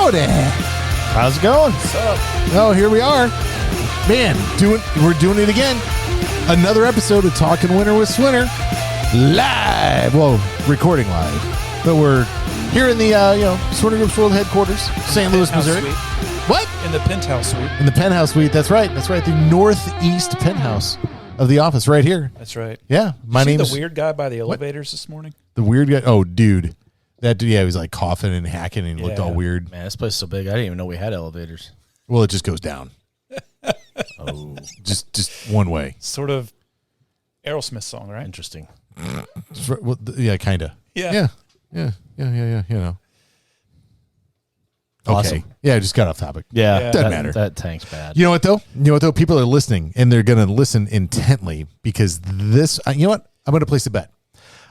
Howdy. How's it going? What's up? Oh, here we are. Man, we're doing it again. Another episode of Talking Winter with Swinter. Live. Well, recording live. But we're here in the, Swinter Group's World Headquarters, St. Louis, Missouri. Suite. What? In the penthouse suite. In the penthouse suite. That's right. The northeast penthouse of the office right here. That's right. Yeah. My name's the weird guy by the elevators this morning. The weird guy. Oh, dude. That dude, yeah, he was like coughing and hacking and he looked all weird. Man, this place is so big. I didn't even know we had elevators. Well, it just goes down. Oh, Just one way. Sort of Aerosmith song, right? interesting. Well, yeah, kind of. Yeah. Yeah. You know. Awesome. Okay. Yeah, I just got off topic. Yeah, Doesn't matter. That tank's bad. You know what though? People are listening and they're going to listen intently because this. You know what? I'm going to place a bet.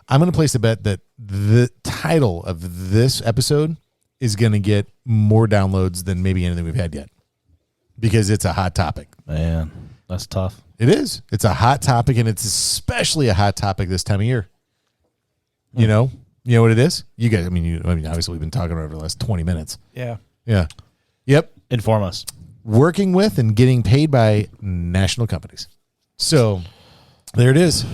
I'm going to place a bet that the title of this episode is going to get more downloads than maybe anything we've had yet because it's a hot topic. Man, that's tough. It is. It's a hot topic, and it's especially a hot topic this time of year. You know what it is? You guys. I mean, obviously we've been talking about it for the last 20 minutes. Yeah. Yeah. Yep. Inform us. Working with and getting paid by national companies. So there it is.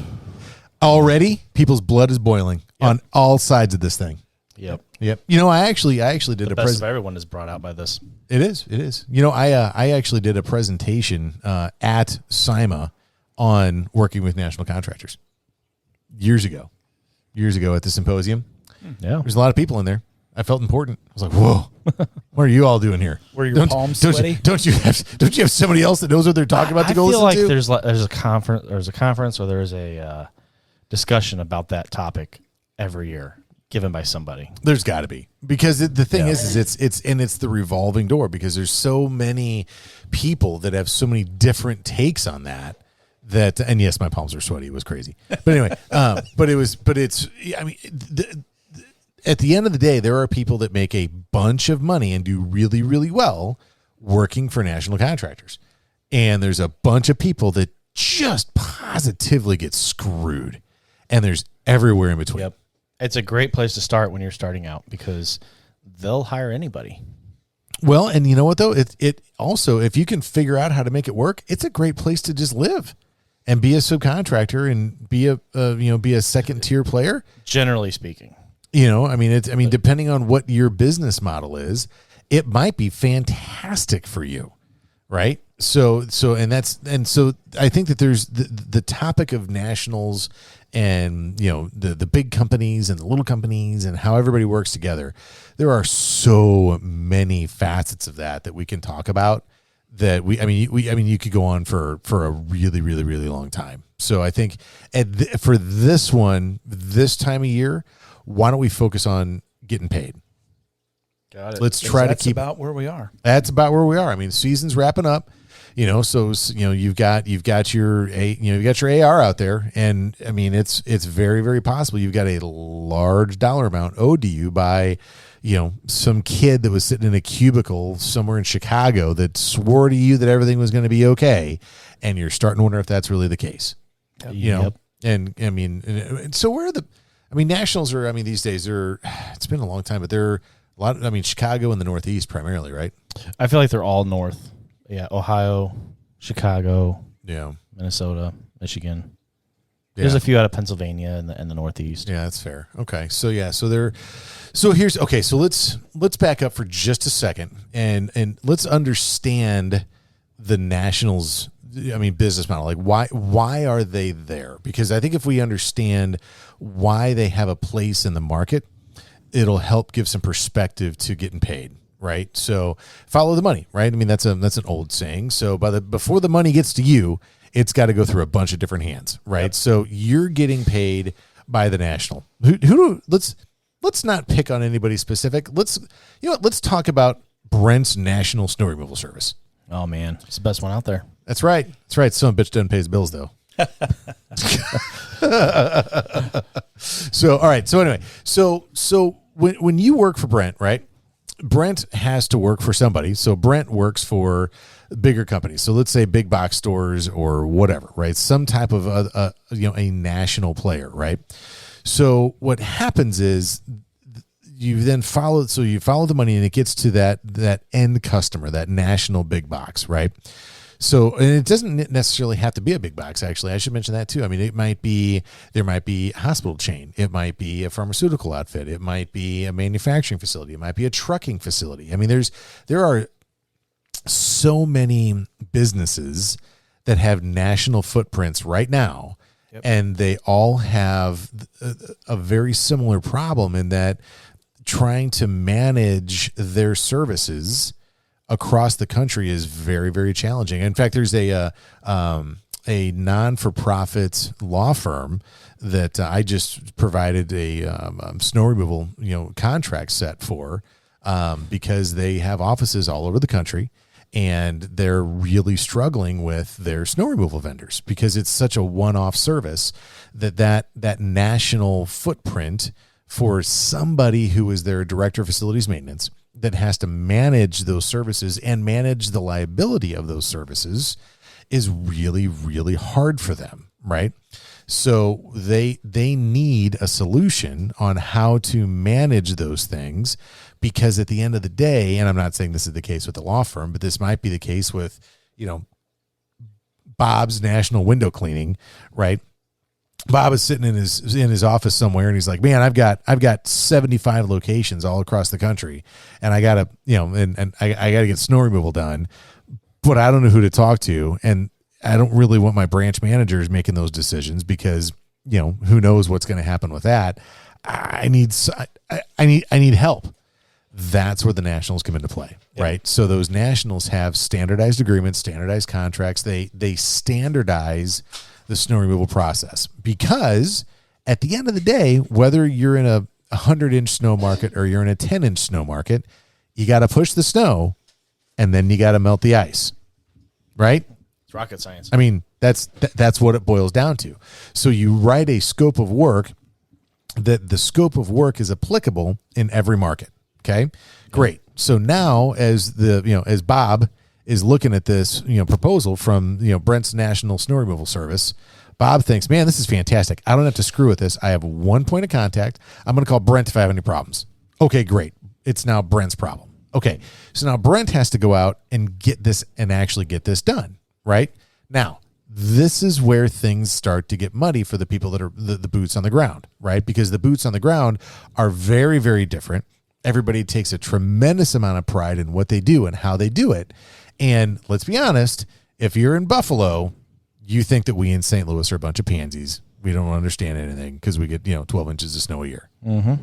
Already, people's blood is boiling on all sides of this thing. Yep. You know, I actually did The a best of everyone is brought out by this. It is. You know, I actually did a presentation at SIMA on working with national contractors years ago at the symposium. Yeah. There's a lot of people in there. I felt important. I was like, whoa, what are you all doing here? Were your palms sweaty? Don't you have somebody else that knows what they're talking about to go listen to? I feel like there's a conference or there's a discussion about that topic every year given by somebody. There's got to be, because the thing is it's the revolving door, because there's so many people that have so many different takes on that. And yes, my palms are sweaty. It was crazy, but anyway, at the end of the day, there are people that make a bunch of money and do really, really well working for national contractors, and there's a bunch of people that just positively get screwed. And there's everywhere in between. Yep. It's a great place to start when you're starting out because they'll hire anybody. Well, and you know what though? It also, if you can figure out how to make it work, it's a great place to just live and be a subcontractor and be a second tier player. Generally speaking. Depending on what your business model is, it might be fantastic for you. Right. So I think that there's the topic of nationals and, the big companies and the little companies and how everybody works together. There are so many facets of that we can talk about that you could go on for a really, really, really long time. So I think for this one, this time of year, why don't we focus on getting paid? Got it. Let's try to keep about where we are. That's about where we are. I mean, season's wrapping up, so you've got your AR out there, and I mean it's very, very possible you've got a large dollar amount owed to you by some kid that was sitting in a cubicle somewhere in Chicago that swore to you that everything was going to be okay, and you're starting to wonder if that's really the case. Yep. And I mean, and so where are nationals are, these days it's been a long time, but they're a lot. Chicago and the Northeast primarily, right? I feel like they're all north. Yeah, Ohio, Chicago, Minnesota, Michigan. Yeah. There's a few out of Pennsylvania and the Northeast. Yeah, that's fair. Okay, so let's back up for just a second and let's understand the nationals. Business model. Like why are they there? Because I think if we understand why they have a place in the market, it'll help give some perspective to getting paid, right? So follow the money, right? That's an old saying. So before the money gets to you, it's got to go through a bunch of different hands, right? Yep. So you're getting paid by the national. Let's not pick on anybody specific. Let's talk about Brent's National Snow Removal Service. Oh man, it's the best one out there. That's right. Some bitch doesn't pay his bills though. So all right. So anyway, so when you work for Brent, right? Brent has to work for somebody. So Brent works for bigger companies. So let's say big box stores or whatever, right? Some type of a national player, right? So what happens is you then follow the money and it gets to that end customer, that national big box, right? So, and it doesn't necessarily have to be a big box, actually. I should mention that too. I mean, there might be a hospital chain. It might be a pharmaceutical outfit. It might be a manufacturing facility. It might be a trucking facility. I mean, there are so many businesses that have national footprints right now. Yep. And they all have a very similar problem in that trying to manage their services across the country is very, very challenging. In fact, there's a non-for-profit law firm that I just provided a snow removal contract set for because they have offices all over the country. And they're really struggling with their snow removal vendors because it's such a one-off service that national footprint for somebody who is their director of facilities maintenance that has to manage those services and manage the liability of those services is really, really hard for them, right? So they need a solution on how to manage those things. Because at the end of the day, and I'm not saying this is the case with the law firm, but this might be the case with, Bob's National Window Cleaning, right? Bob is sitting in his office somewhere and he's like, man, I've got 75 locations all across the country and I gotta, and I gotta get snow removal done, but I don't know who to talk to. And I don't really want my branch managers making those decisions because, who knows what's going to happen with that. I need help. That's where the nationals come into play, right? So those nationals have standardized agreements, standardized contracts. They standardize the snow removal process because at the end of the day, whether you're in a 100-inch snow market or you're in a 10-inch snow market, you got to push the snow and then you got to melt the ice, right? It's rocket science. I mean, that's what it boils down to. So you write a scope of work that the scope of work is applicable in every market. Okay, great. So now as Bob is looking at this, proposal from, Brent's National Snow Removal Service, Bob thinks, man, this is fantastic. I don't have to screw with this. I have one point of contact. I'm going to call Brent if I have any problems. Okay, great. It's now Brent's problem. Okay. So now Brent has to go out and get this done, right? Now, this is where things start to get muddy for the people that are the boots on the ground, right? Because the boots on the ground are very, very different. Everybody takes a tremendous amount of pride in what they do and how they do it. And let's be honest, if you're in Buffalo, you think that we in St. Louis are a bunch of pansies. We don't understand anything because we get, 12 inches of snow a year. Mm-hmm.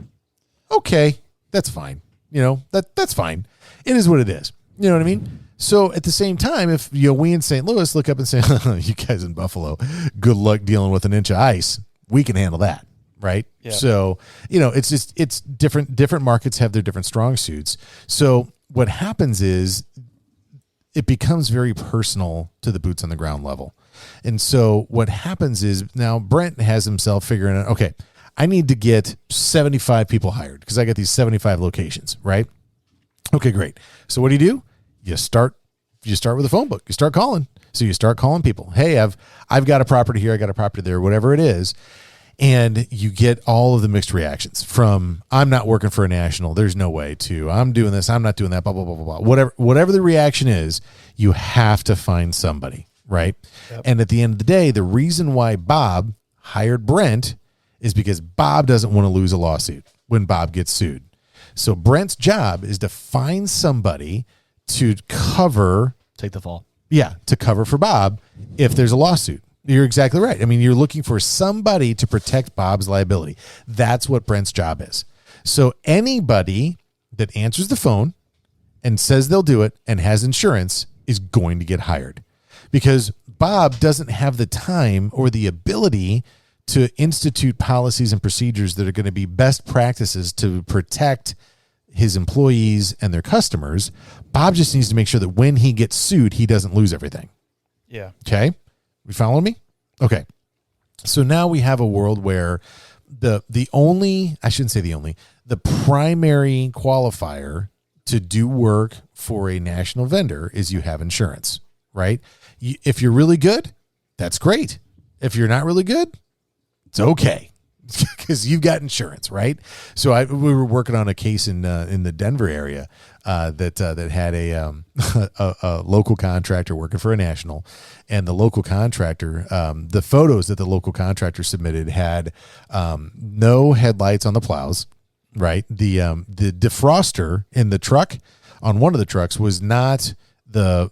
Okay, that's fine. That's fine. It is what it is. You know what I mean? So at the same time, if we in St. Louis look up and say, you guys in Buffalo, good luck dealing with an inch of ice, we can handle that. Right. Yeah. So, it's different markets have their different strong suits. So what happens is it becomes very personal to the boots on the ground level. And so what happens is now Brent has himself figuring out, okay, I need to get 75 people hired because I got these 75 locations. Right. Okay, great. So what do? You start with a phone book. You start calling. So you start calling people. Hey, I've got a property here. I got a property there, whatever it is. And you get all of the mixed reactions from I'm not working for a national. There's no way to I'm doing this. I'm not doing that. Blah, blah, blah, blah, blah. Whatever the reaction is, you have to find somebody. Right. Yep. And at the end of the day, the reason why Bob hired Brent is because Bob doesn't want to lose a lawsuit when Bob gets sued. So Brent's job is to find somebody to take the fall. Yeah. To cover for Bob if there's a lawsuit. You're exactly right. I mean, you're looking for somebody to protect Bob's liability. That's what Brent's job is. So anybody that answers the phone and says they'll do it and has insurance is going to get hired because Bob doesn't have the time or the ability to institute policies and procedures that are going to be best practices to protect his employees and their customers. Bob just needs to make sure that when he gets sued, he doesn't lose everything. Yeah. Okay. You following me? Okay. So now we have a world where the primary qualifier to do work for a national vendor is you have insurance, right? If you're really good, that's great. If you're not really good, it's okay. because you've got insurance, right? So we were working on a case in the Denver area that had a local contractor working for a national, and the local contractor, the photos that the local contractor submitted had no headlights on the plows, right? The defroster in the truck on one of the trucks was not the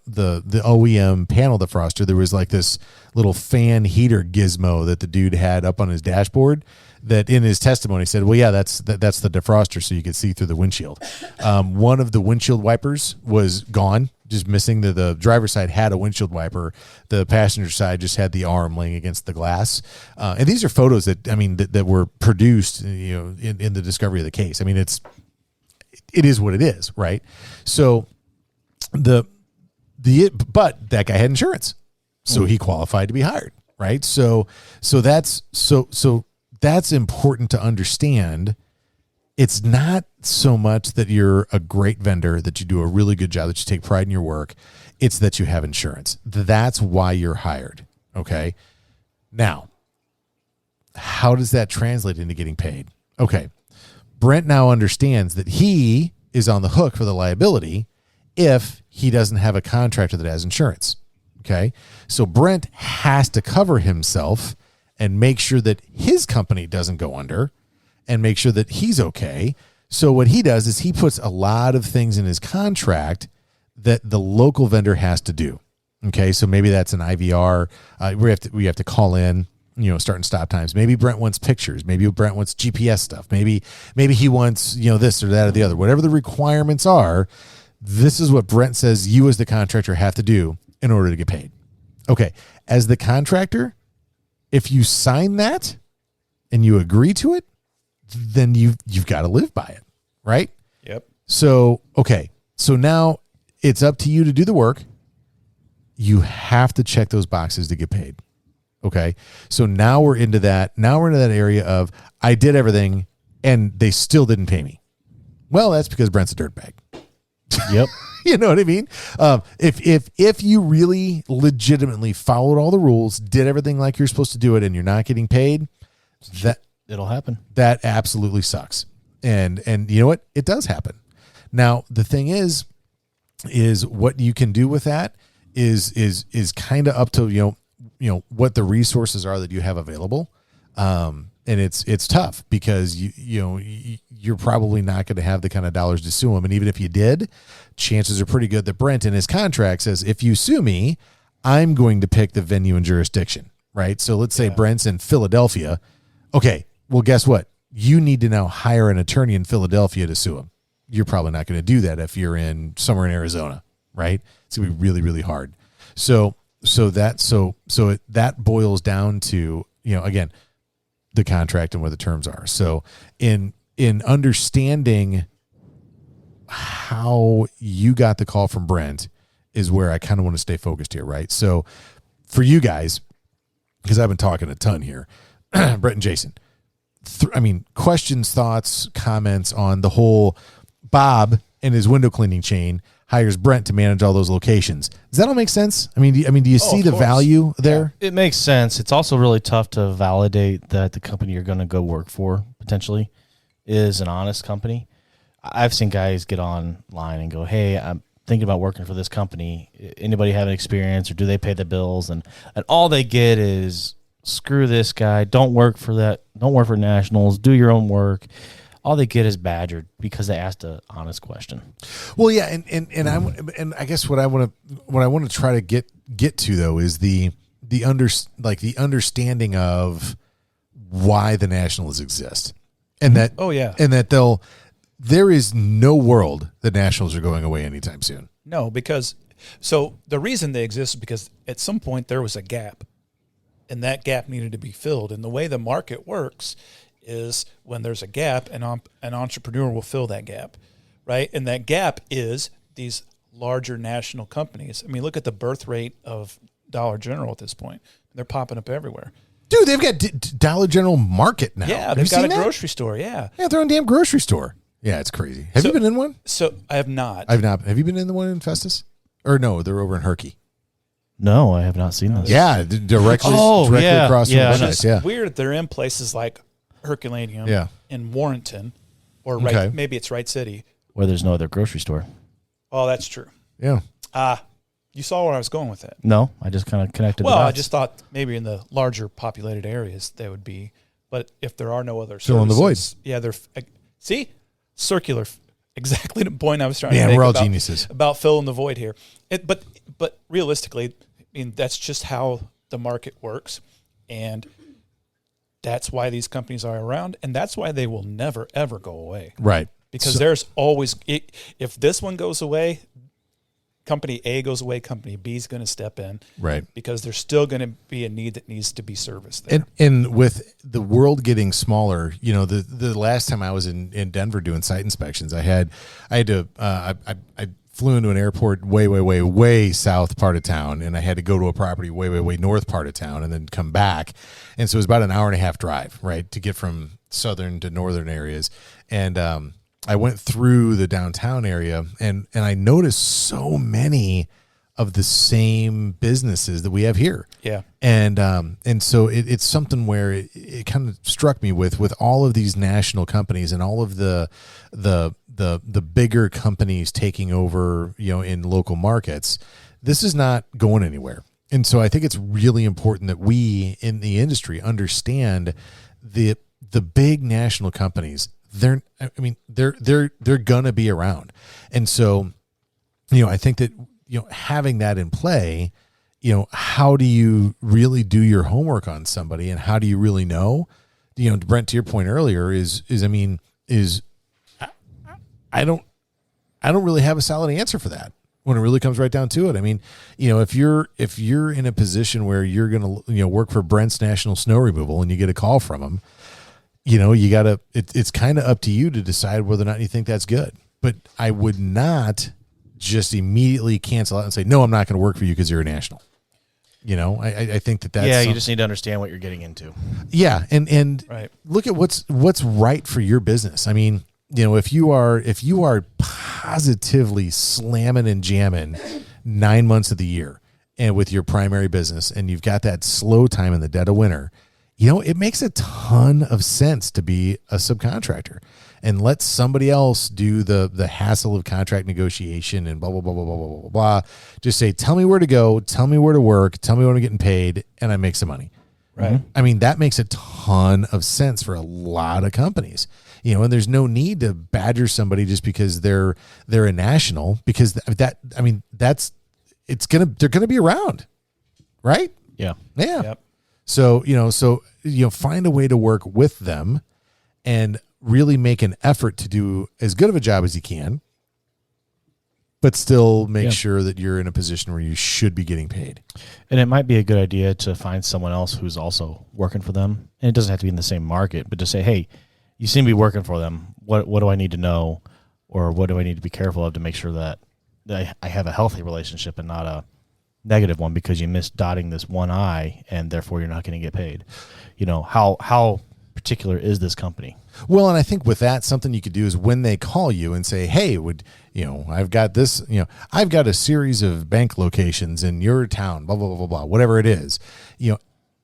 OEM panel defroster. There was like this little fan heater gizmo that the dude had up on his dashboard that in his testimony said, well, yeah, that's the defroster, so you could see through the windshield. One of the windshield wipers was gone, just missing. The driver's side had a windshield wiper. The passenger side just had the arm laying against the glass. And these are photos that were produced, in the discovery of the case. I mean, it is what it is, right? So but that guy had insurance, so he qualified to be hired, right? So that's important to understand. It's not so much that you're a great vendor, that you do a really good job, that you take pride in your work. It's that you have insurance. That's why you're hired. Okay. Now, how does that translate into getting paid? Okay. Brent now understands that he is on the hook for the liability if he doesn't have a contractor that has insurance. Okay. So Brent has to cover himself and make sure that his company doesn't go under and make sure that he's okay. So what he does is he puts a lot of things in his contract that the local vendor has to do. Okay. So maybe that's an IVR. We have to call in, start and stop times. Maybe Brent wants pictures. Maybe Brent wants GPS stuff. Maybe he wants, this or that or the other, whatever the requirements are. This is what Brent says you as the contractor have to do in order to get paid. Okay. As the contractor, if you sign that and you agree to it, then you've got to live by it, right? Yep. So, okay. So now it's up to you to do the work. You have to check those boxes to get paid. Okay. So now we're into that. Now we're into that area of I did everything and they still didn't pay me. Well, that's because Brent's a dirtbag. Yep. You know what I mean? If you really legitimately followed all the rules, did everything like you're supposed to do it, and you're not getting paid, It'll happen. That absolutely sucks. And you know what? It does happen. Now, the thing is what you can do with that is kind of up to, what the resources are that you have available. And it's tough because you're probably not going to have the kind of dollars to sue them. And even if you did, chances are pretty good that Brent in his contract says, if you sue me, I'm going to pick the venue and jurisdiction, right? So let's say Brent's in Philadelphia. Okay, well, guess what? You need to now hire an attorney in Philadelphia to sue him. You're probably not going to do that if you're somewhere in Arizona, right? It's going to be really, really hard. So that boils down to, again, the contract and what the terms are. So in understanding how you got the call from Brent is where I kind of want to stay focused here, right? So for you guys, because I've been talking a ton here, Brent and Jason, questions, thoughts, comments on the whole Bob and his window cleaning chain hires Brent to manage all those locations. Does that all make sense? Do you see the value there? It makes sense. It's also really tough to validate that the company you're going to go work for potentially is an honest company. I've seen guys get online and go, hey, I'm thinking about working for this company. Anybody have an experience, or do they pay the bills? And all they get is, screw this guy. Don't work for that. Don't work for Nationals. Do your own work. All they get is badgered because they asked an honest question. Well, yeah, and I guess what I want to try to get to though is the understanding of why the Nationals exist, and that and that there is no world the Nationals are going away anytime soon. No, because the reason they exist is because at some point there was a gap, and that gap needed to be filled. And the way the market works is when there's a gap, an entrepreneur will fill that gap, right? And that gap is these larger national companies. Look at the birth rate of Dollar General at this point. They're popping up everywhere. Dude, they've got Dollar General Market now. Yeah, they've got a grocery store, yeah. Yeah, they're on damn grocery store. Yeah, it's crazy. Have you been in one? So I have not. I've not. Have you been in the one in Festus? Or no, they're over in Herky. No, I have not seen this. Yeah, directly across from the Buckeyes. It's weird that they're in places like Herculaneum Yeah. in Warrenton, or Okay. maybe it's Wright City. Where there's no other grocery store. Oh, that's true. Yeah. You saw where I was going with that. No, I just kind of connected. Well, the I dots. just thought maybe in the larger populated areas they would be, but if there are no other Fill in the void. services, yeah, they're see circular. Exactly the point I was trying to Yeah, make. we're all about, geniuses. about filling the void here. But realistically, I mean that's just how the market works, and that's why these companies are around, and that's why they will never ever go away. Right. Because So- there's always, if this one goes away, company A goes away, company B is going to step in. Right. Because there's still going to be a need that needs to be serviced there. And with the world getting smaller, you know, the last time I was in Denver doing site inspections, I flew into an airport way south part of town, and I had to go to a property way north part of town and then come back. And so it was about an hour and a half drive, right, to get from southern to northern areas. And I went through the downtown area, and I noticed so many of the same businesses that we have here. Yeah. And so it's something where it kind of struck me with all of these national companies and all of the bigger companies taking over, you know, in local markets. This is not going anywhere. And so I think it's really important that we in the industry understand the big national companies. They're gonna be around. And so, you know, I think that, you know, having that in play, you know, how do you really do your homework on somebody, and how do you really know? You know, Brent, to your point earlier, I don't really have a solid answer for that when it really comes right down to it. I mean, you know, if you're in a position where you're gonna, you know, work for Brent's National Snow Removal and you get a call from them, you know, you gotta. It's kind of up to you to decide whether or not you think that's good. But I would not just immediately cancel out and say, no, I'm not going to work for you because you're a national. You know, I think that's you just need to understand what you're getting into. Yeah, and Right. look at what's right for your business. I mean, you know, if you are positively slamming and jamming 9 months of the year and with your primary business, and you've got that slow time in the dead of winter, you know, it makes a ton of sense to be a subcontractor and let somebody else do the hassle of contract negotiation and blah, blah, blah, blah, blah, blah, blah, blah. Just say, tell me where to go, tell me where to work, tell me when I'm getting paid, and I make some money. Right. I mean, that makes a ton of sense for a lot of companies, you know, and there's no need to badger somebody just because they're a national, because they're going to be around. Right. Yeah. Yeah. Yep. So find a way to work with them and really make an effort to do as good of a job as you can, but still make sure that you're in a position where you should be getting paid. And it might be a good idea to find someone else who's also working for them. And it doesn't have to be in the same market, but to say, hey, you seem to be working for them. What do I need to know, or what do I need to be careful of to make sure that I have a healthy relationship and not a negative one because you missed dotting this one I and therefore you're not going to get paid. You know, how particular is this company? Well, and I think with that, something you could do is when they call you and say, hey, I've got this, I've got a series of bank locations in your town, blah, blah, blah, blah, blah, whatever it is,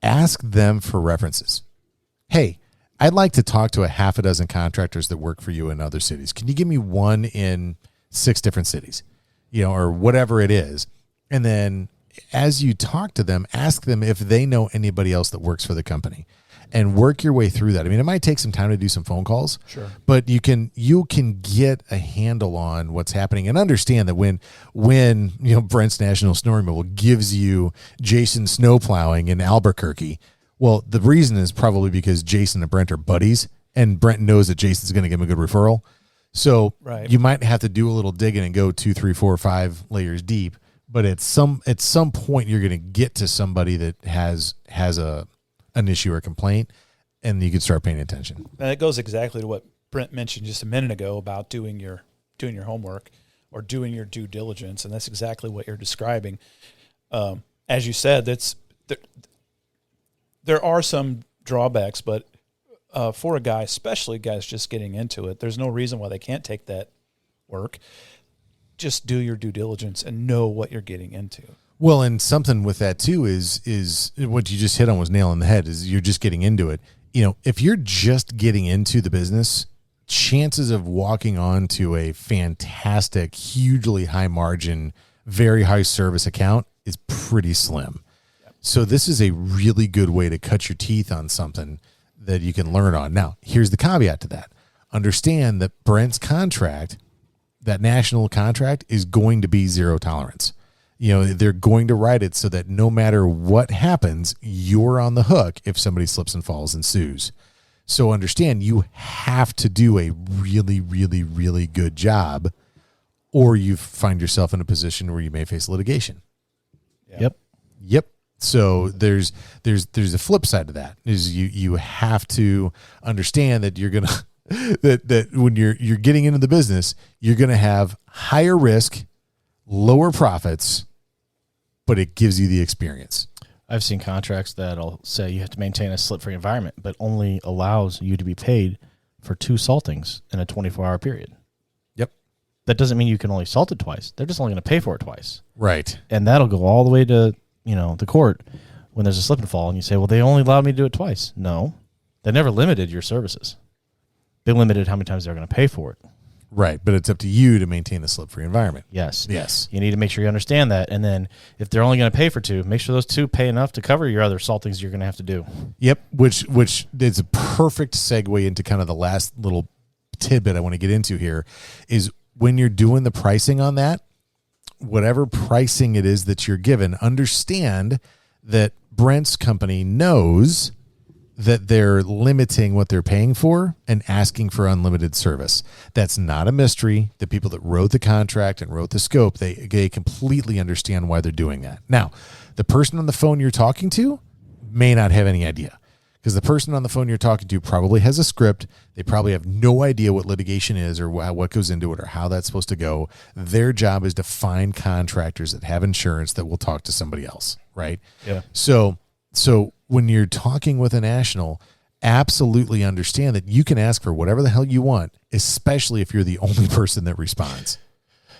ask them for references. Hey, I'd like to talk to a half a dozen contractors that work for you in other cities. Can you give me one in 6 different cities, or whatever it is? And then as you talk to them, ask them if they know anybody else that works for the company and work your way through that. I mean, it might take some time to do some phone calls, sure, but you can get a handle on what's happening and understand that when Brent's National Snow Removal gives you Jason snow plowing in Albuquerque, well, the reason is probably because Jason and Brent are buddies and Brent knows that Jason's going to give him a good referral. So right, you might have to do a little digging and go 2, 3, 4, 5 layers deep. But at some point, you're going to get to somebody that has an issue or complaint, and you can start paying attention. And it goes exactly to what Brent mentioned just a minute ago about doing your homework or doing your due diligence, and that's exactly what you're describing. As you said, there are some drawbacks, but for a guy, especially guys just getting into it, there's no reason why they can't take that work. Just do your due diligence and know what you're getting into. Well, and something with that too is what you just hit on was nail on the head. Is you're just getting into it. if you're just getting into the business, chances of walking onto a fantastic, hugely high margin, very high service account is pretty slim. Yep. So this is a really good way to cut your teeth on something that you can learn on. Now, here's the caveat to that. Understand that Brent's contract, that national contract, is going to be zero tolerance. They're going to write it so that no matter what happens, you're on the hook if somebody slips and falls and sues. So understand, you have to do a really, really, really good job, or you find yourself in a position where you may face litigation. Yep. So there's a flip side to that. Is you have to understand that you're gonna that when you're getting into the business, you're gonna have higher risk, lower profits, but it gives you the experience. I've seen contracts that'll say you have to maintain a slip-free environment, but only allows you to be paid for 2 saltings in a 24-hour period. Yep. That doesn't mean you can only salt it twice. They're just only going to pay for it twice. Right. And that'll go all the way to, the court when there's a slip and fall, and you say, well, they only allowed me to do it twice. No. They never limited your services. They limited how many times they're going to pay for it. Right, but it's up to you to maintain the slip-free environment. Yes. Yes. You need to make sure you understand that. And then if they're only going to pay for 2, make sure those 2 pay enough to cover your other saltings you're going to have to do. Yep, which is a perfect segue into kind of the last little tidbit I want to get into here is when you're doing the pricing on that, whatever pricing it is that you're given, understand that Brent's company knows that they're limiting what they're paying for and asking for unlimited service. That's not a mystery. The people that wrote the contract and wrote the scope, they completely understand why they're doing that. Now, the person on the phone you're talking to may not have any idea, because the person on the phone you're talking to probably has a script. They probably have no idea what litigation is or what goes into it or how that's supposed to go. Their job is to find contractors that have insurance that will talk to somebody else, right? Yeah. So when you're talking with a national, absolutely understand that you can ask for whatever the hell you want, especially if you're the only person that responds.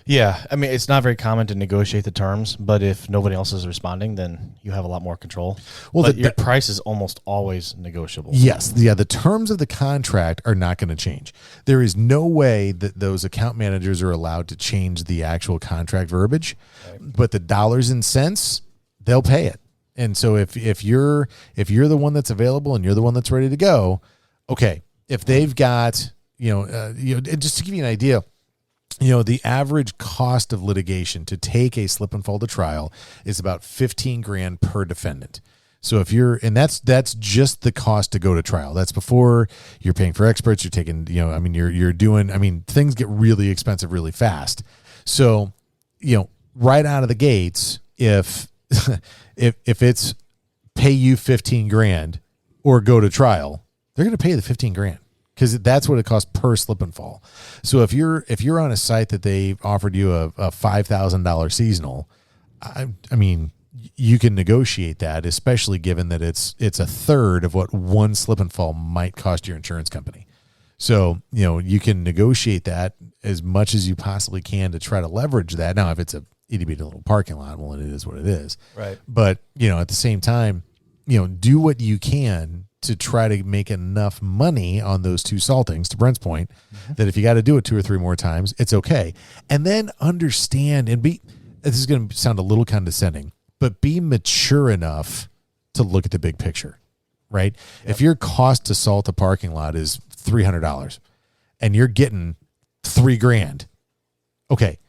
Yeah. I mean, it's not very common to negotiate the terms, but if nobody else is responding, then you have a lot more control. Well, your price is almost always negotiable. Yes. Yeah. The terms of the contract are not going to change. There is no way that those account managers are allowed to change the actual contract verbiage, but the dollars and cents, they'll pay it. And so if you're the one that's available and you're the one that's ready to go, okay, if they've got, just to give you an idea, the average cost of litigation to take a slip and fall to trial is about $15,000 per defendant. So and that's just the cost to go to trial. That's before you're paying for experts. You're taking, you're doing, things get really expensive really fast. So, right out of the gates, if it's pay you $15,000 or go to trial, they're going to pay the $15,000 because that's what it costs per slip and fall. So if you're on a site that they've offered you a $5,000 seasonal, I mean, you can negotiate that, especially given that it's a third of what one slip and fall might cost your insurance company. So, you can negotiate that as much as you possibly can to try to leverage that. Now, if it's a itty-bitty little parking lot, well, it is what it is. Right. But, at the same time, do what you can to try to make enough money on those 2 saltings, to Brent's point, that if you got to do it 2 or 3 more times, it's okay. And then understand and this is going to sound a little condescending, but be mature enough to look at the big picture, right? Yep. If your cost to salt a parking lot is $300 and you're getting $3,000, okay,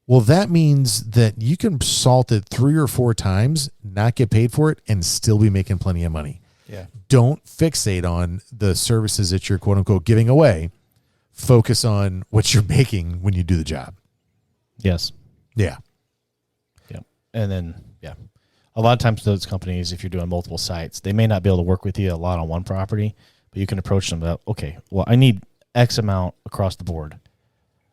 well, that means that you can salt it 3 or 4 times, not get paid for it, and still be making plenty of money. Yeah. Don't fixate on the services that you're quote unquote giving away. Focus on what you're making when you do the job. Yes. Yeah. Yeah. And then, a lot of times those companies, if you're doing multiple sites, they may not be able to work with you a lot on one property, but you can approach them about, okay, well, I need X amount across the board.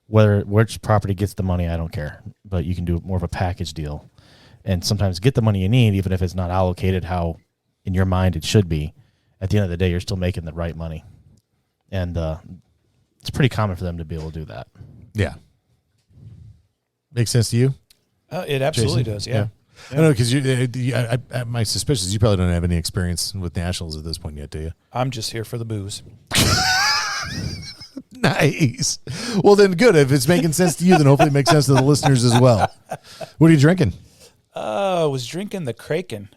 Which property gets the money, I don't care, but you can do more of a package deal and sometimes get the money you need, even if it's not allocated how in your mind it should be. At the end of the day, you're still making the right money. And it's pretty common for them to be able to do that. Yeah. Makes sense to you? It absolutely Jason? does. Yeah. I don't know because my suspicion is you probably don't have any experience with nationals at this point yet, do you? I'm just here for the booze. Nice. Well, then good. If it's making sense to you, then hopefully it makes sense to the listeners as well. What are you drinking? I was drinking the Kraken.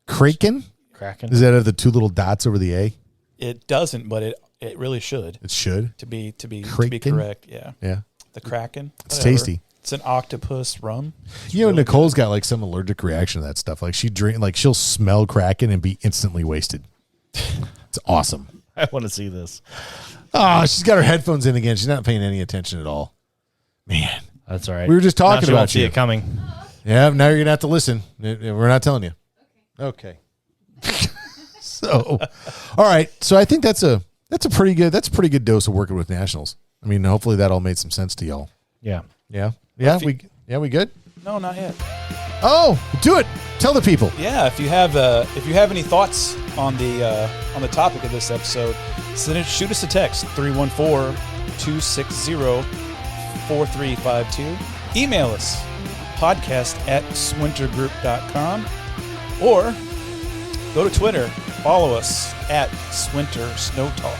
Kraken? Kraken. Does that have the two little dots over the A? It doesn't, but it really should. It should. To be Kraken? correct. Yeah. Yeah. The Kraken. It's Whatever. tasty. It's an octopus rum. It's You know, really Nicole's got like some allergic reaction to that stuff. Like she'll smell Kraken and be instantly wasted. It's awesome. I want to see this. Oh, she's got her headphones in again. She's not paying any attention at all. Man. That's all right. We were just talking Now she about won't see you. it coming. Yeah, now you're gonna have to listen. We're not telling you. Okay. So, all right. So I think that's a pretty good dose of working with nationals. I mean, hopefully that all made some sense to y'all. Yeah. Yeah. We good? No, not yet. Oh, do it. Tell the people. Yeah, if you have any thoughts on the topic of this episode, shoot us a text 314-260-4352. Email us podcast@swintergroup.com or go to Twitter. Follow us at Swinter Snow Talk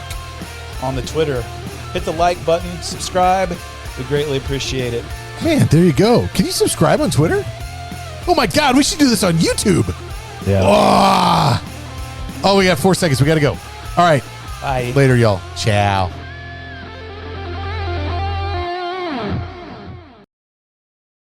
on the Twitter. Hit the like button, subscribe. We greatly appreciate it. Man, there you go. Can you subscribe on Twitter? Oh my God, we should do this on YouTube. Yeah. Oh, we got 4 seconds. We got to go. All right. Bye. Later, y'all. Ciao.